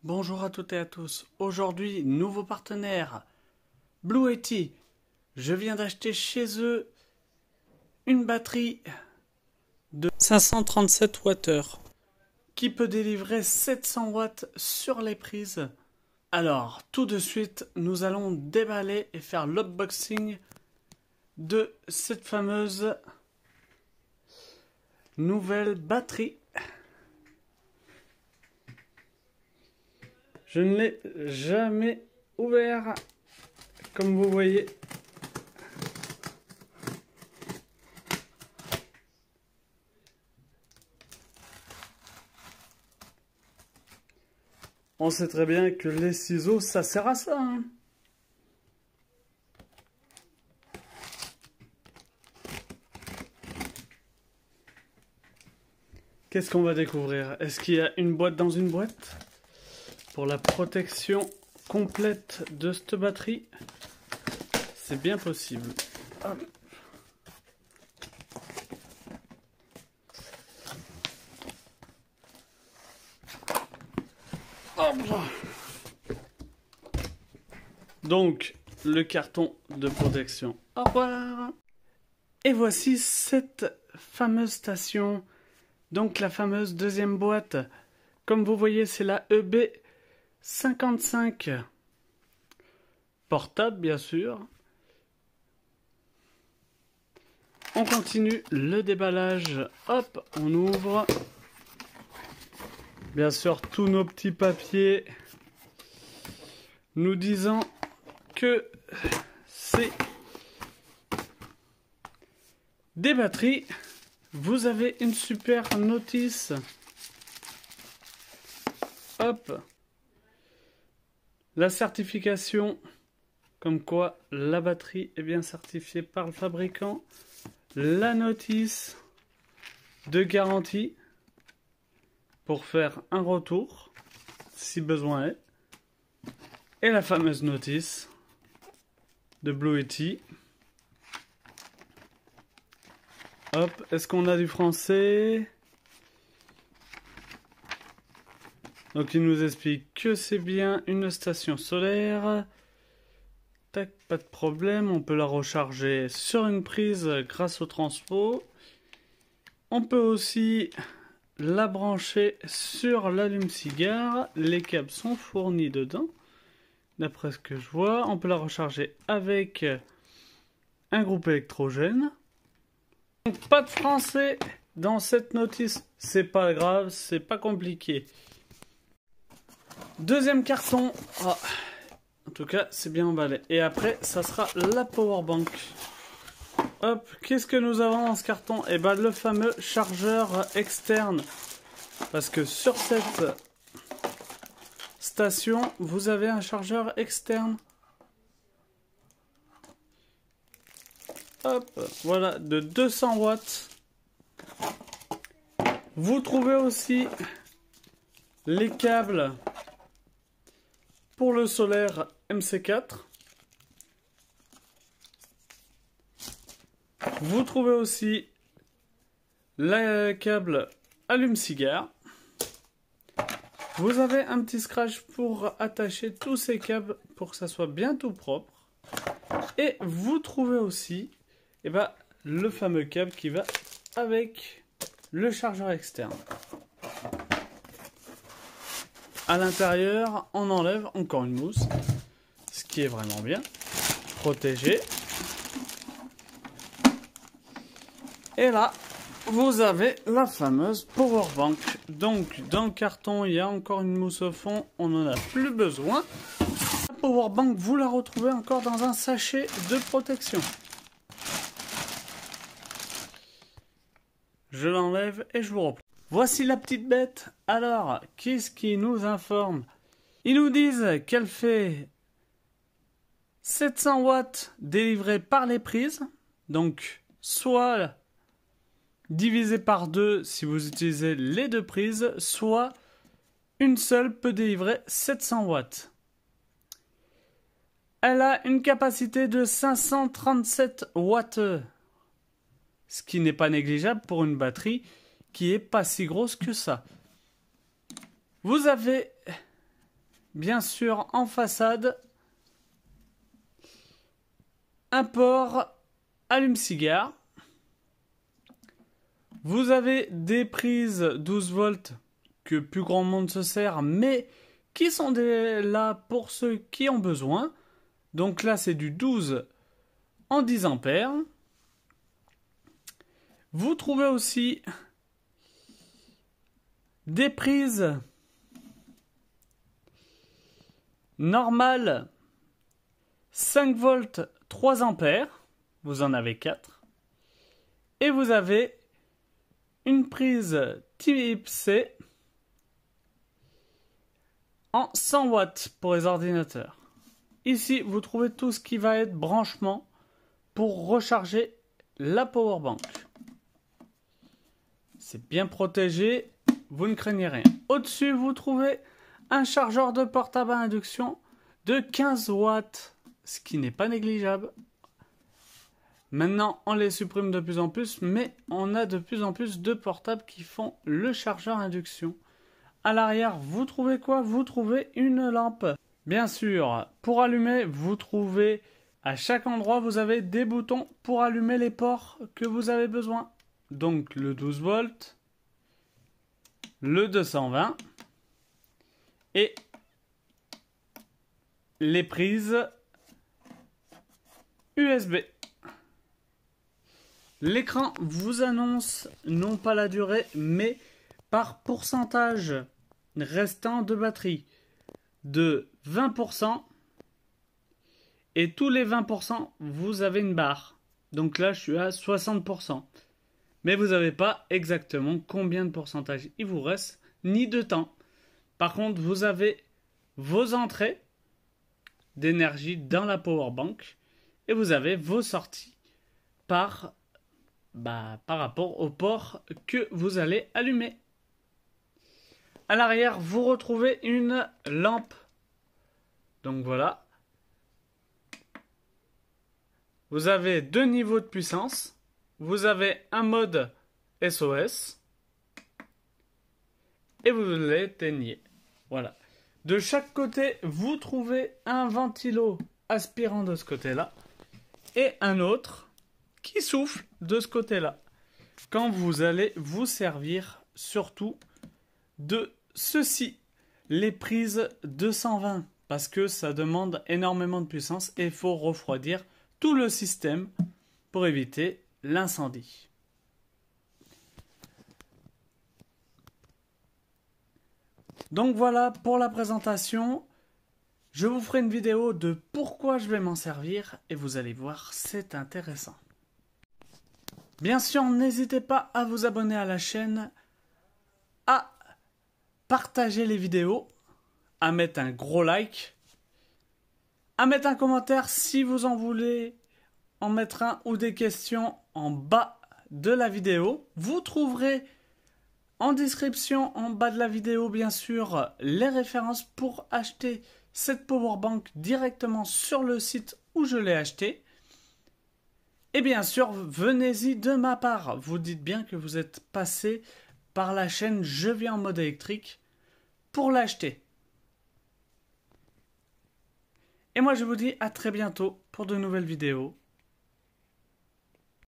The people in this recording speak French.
Bonjour à toutes et à tous. Aujourd'hui, nouveau partenaire, Blue Yeti. Je viens d'acheter chez eux une batterie de 537 Wh qui peut délivrer 700 watts sur les prises. Alors, tout de suite, nous allons déballer et faire l'unboxing de cette fameuse nouvelle batterie. Je ne l'ai jamais ouvert, comme vous voyez. On sait très bien que les ciseaux, ça sert à ça, hein. Qu'est-ce qu'on va découvrir? Est-ce qu'il y a une boîte dans une boîte? Pour la protection complète de cette batterie, c'est bien possible. Donc, le carton de protection. Au revoir. Et voici cette fameuse station. Donc, la fameuse deuxième boîte. Comme vous voyez, c'est la EB55. Portable, bien sûr. On continue le déballage. Hop, on ouvre. Bien sûr, tous nos petits papiers nous disant que c'est des batteries. Vous avez une super notice. Hop. La certification, comme quoi la batterie est bien certifiée par le fabricant. La notice de garantie pour faire un retour, si besoin est. Et la fameuse notice de Blue Yeti. Hop, est-ce qu'on a du français? Donc il nous explique que c'est bien une station solaire. Tac, pas de problème, on peut la recharger sur une prise grâce au transpo. On peut aussi la brancher sur l'allume-cigare. Les câbles sont fournis dedans, d'après ce que je vois. On peut la recharger avec un groupe électrogène. Donc, pas de français dans cette notice, c'est pas grave, c'est pas compliqué. Deuxième carton. Oh. En tout cas, c'est bien emballé. Et après, ça sera la powerbank. Hop, qu'est-ce que nous avons dans ce carton? Eh ben, le fameux chargeur externe. Parce que sur cette station, vous avez un chargeur externe. Hop, voilà, de 200 watts. Vous trouvez aussi les câbles pour le solaire MC4. Vous trouvez aussi le câble allume-cigare. Vous avez un petit scratch pour attacher tous ces câbles pour que ça soit bien tout propre. Et vous trouvez aussi le fameux câble qui va avec le chargeur externe. À l'intérieur, on enlève encore une mousse, ce qui est vraiment bien. Protégé. Et là, vous avez la fameuse powerbank. Donc, dans le carton, il y a encore une mousse au fond. On n'en a plus besoin. La powerbank, vous la retrouvez encore dans un sachet de protection. Je l'enlève et je vous reprends. Voici la petite bête. Alors, qu'est-ce qui nous informe? Ils nous disent qu'elle fait 700 watts délivrés par les prises. Donc, soit divisé par 2 si vous utilisez les deux prises, soit une seule peut délivrer 700 watts. Elle a une capacité de 537 watts. Ce qui n'est pas négligeable pour une batterie qui est pas si grosse que ça. Vous avez bien sûr, en façade, un port allume-cigare. Vous avez des prises 12 volts que plus grand monde se sert, mais qui sont là pour ceux qui ont besoin. Donc là, c'est du 12 en 10 ampères. Vous trouvez aussi des prises normales 5 volts 3 ampères. Vous en avez 4. Et vous avez une prise type C en 100 watts pour les ordinateurs. Ici, vous trouvez tout ce qui va être branchement pour recharger la powerbank. C'est bien protégé, vous ne craignez rien. Au-dessus, vous trouvez un chargeur de portable à induction de 15 watts, ce qui n'est pas négligeable. Maintenant, on les supprime de plus en plus, mais on a de plus en plus de portables qui font le chargeur induction. À l'arrière, vous trouvez quoi? Vous trouvez une lampe. Bien sûr, pour allumer, vous trouvez à chaque endroit, vous avez des boutons pour allumer les ports que vous avez besoin. Donc le 12 volts, le 220 et les prises USB. L'écran vous annonce non pas la durée, mais par pourcentage restant de batterie de 20%. Et tous les 20%, vous avez une barre. Donc là, je suis à 60%. Mais vous n'avez pas exactement combien de pourcentage il vous reste, ni de temps. Par contre, vous avez vos entrées d'énergie dans la powerbank et vous avez vos sorties par rapport au port que vous allez allumer. À l'arrière, vous retrouvez une lampe. Donc voilà. Vous avez 2 niveaux de puissance. Vous avez un mode SOS. Et vous l'éteignez. Voilà. De chaque côté, vous trouvez un ventilo aspirant de ce côté-là. Et un autre qui souffle de ce côté-là. Quand vous allez vous servir surtout de ceci. Les prises 220. Parce que ça demande énormément de puissance et il faut refroidir tout le système pour éviter l'incendie. Donc voilà pour la présentation. Je vous ferai une vidéo de pourquoi je vais m'en servir et vous allez voir, c'est intéressant. Bien sûr, n'hésitez pas à vous abonner à la chaîne, à partager les vidéos, à mettre un gros like, à mettre un commentaire si vous en voulez en mettre un ou des questions en bas de la vidéo. Vous trouverez en description en bas de la vidéo bien sûr les références pour acheter cette powerbank directement sur le site où je l'ai acheté. Et bien sûr, venez-y de ma part. Vous dites bien que vous êtes passé par la chaîne Je vis en mode électrique pour l'acheter. Et moi je vous dis à très bientôt pour de nouvelles vidéos.